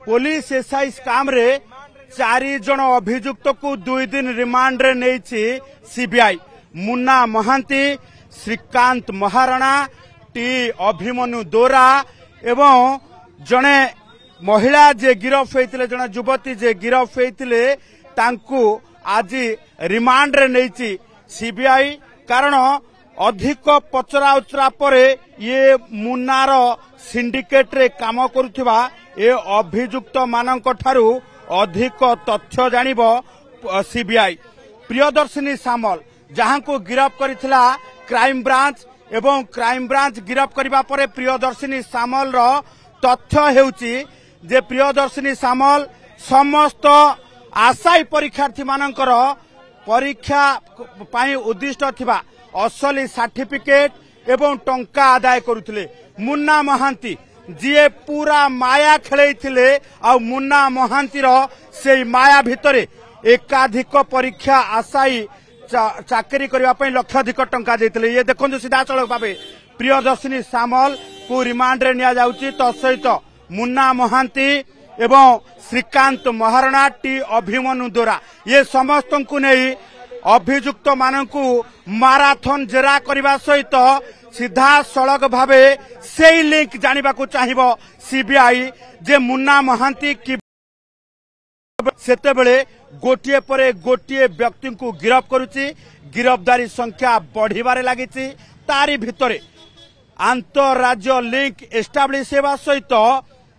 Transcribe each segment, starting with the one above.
Police SI scam रे 4 जन अभियुक्त को 2 दिन रिमांड रे नेछि सीबीआई। मुन्ना महांती, श्रीकांत महाराणा, टी अभिमन्यु दोरा एवं जने महिला जे गिरफ होइतिले, जने युवती जे गिरफ होइतिले तांकू आज रिमांड रे नेछि सीबीआई। कारण अधिक पचरा उचरा परे ये मुन्नार सिंडिकेट रे काम करुथिबा ए अभियुक्त मानक ठारू अधिक तथ्य जानिबो सीबीआई। प्रियदर्शिनी सामल जहां को गिरफ्त करिथिला क्राइम ब्रांच एवं क्राइम ब्रांच गिरफ्त करिबा परे प्रियदर्शिनी सामल रो तथ्य हेउची जे प्रियदर्शिनी सामल समस्त आशायी परीक्षार्थी मानकर परीक्षा पाई उद्दिष्ट थिबा असली सर्टिफिकेट एवं टंका आदाय करुथिले। मुन्ना महांती जी पूरा माया खेलैथिले आ मुन्ना महांतीर से माया भितरे एकाधिक परीक्षा आशायी चाकरी करबा पई लक्षाधिक टंका देथिले। ये देखंतु सीधा सड़क भाबे प्रियदर्शिनी सामल को रिमांड रे निया जाउची। तो सहित मुन्ना महांती एवं श्रीकांत महाराणा, टी अभिमन्यु दोरा ये समस्त को नहीं अभियुक्त मानकू माराथन जेरा करबा सहित सीधा सड़क भावे से लिंक जानिबा को चाहिबो सीबीआई जे मुन्ना महांती की सेते बेले गोटिए परे गोटिए व्यक्ति को गिरफ्त करुची। गिरफ्तारी संख्या बढ़िबारे लागिची। तारी भितरे अंतरराज्य लिंक एस्टाब्लिश हेबा सहित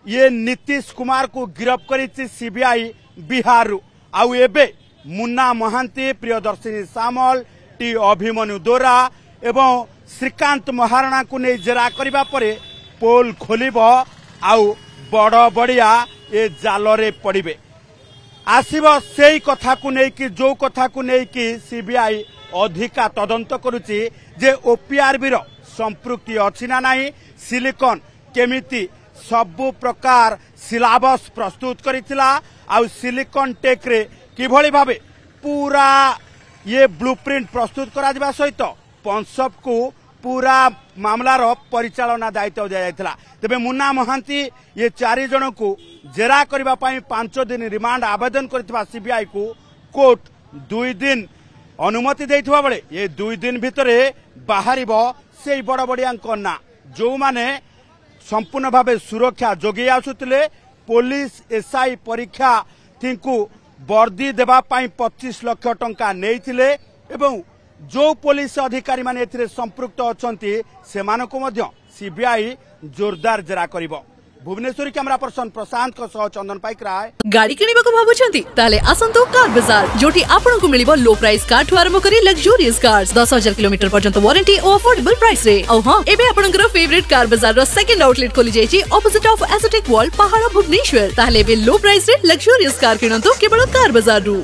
ये नीतीश कुमार को गिरफ्त करिची सीबीआई बिहार। आउ एबे मुन्ना महांती, प्रियदर्शिनी सामल, टी अभिमन्यु दोरा एवं श्रीकांत महाराणा को नहीं जेरा करबा परे पोल खोलिबो आउ बड़ बड़िया ए जालरे पड़िबे। आसीबो सेई कथा को नहीं कि जो कथा को नहीं कि सीबीआई अधिका तदंत करुची जे ओपीआरबी रो संपृक्ति अछि ना नाही, सिलिकॉन केमिति सबु प्रकार सिलेबस प्रस्तुत करिथिला आउ सिलिकॉन टेक रे किभଳି भाबे पूरा ये ब्लूप्रिंट प्रस्तुत करा दिबा सहित पंसब को पूरा मामलार परिचालना दायित्व दिया जायतिला। तेबे मुन्ना महांती ये 4 जन को जेरा करबा पई 5 दिन रिमांड आवेदन करथिबा सीबीआई को कोर्ट 2 दिन अनुमति देथिबा बेले ये 2 दिन भितरे बाहरिबो सेई बड़ बड़ियाक ना जो माने संपूर्ण भावे सुरक्षा जोगी आसुतिले। पुलिस एसआई परीक्षा थिंकु वर्दी देबा पाई 25 लाख टंका नेइथिले एवं जो पुलिस अधिकारी माने एथिरे संपृक्त अछंती सेमानको मध्य सीबीआई जोरदार जेरा करिवो। भुवनेश्वर कैमरा पर्सन प्रशांत को सह चंदन पाइक राय। गाड़ी किनिबा को भाबुछंती ताले आसंतो कार बाजार जोटी आपन को मिलिबो लो प्राइस कार ठु आरंभ करी लग्जरियस कार्स 10,000 किलोमीटर पर्यंत वारंटी और अफोर्डेबल प्राइस रे। औ हां एबे आपनकर फेवरेट कार बाजार रो सेकंड आउटलेट खोली जायछि ऑपोजिट ऑफ एस्थेटिक वर्ल्ड पहाड़ भुवनेश्वर। ताले बे लो प्राइस रे लग्जरियस कार किनंतो केवल कार बाजार रु।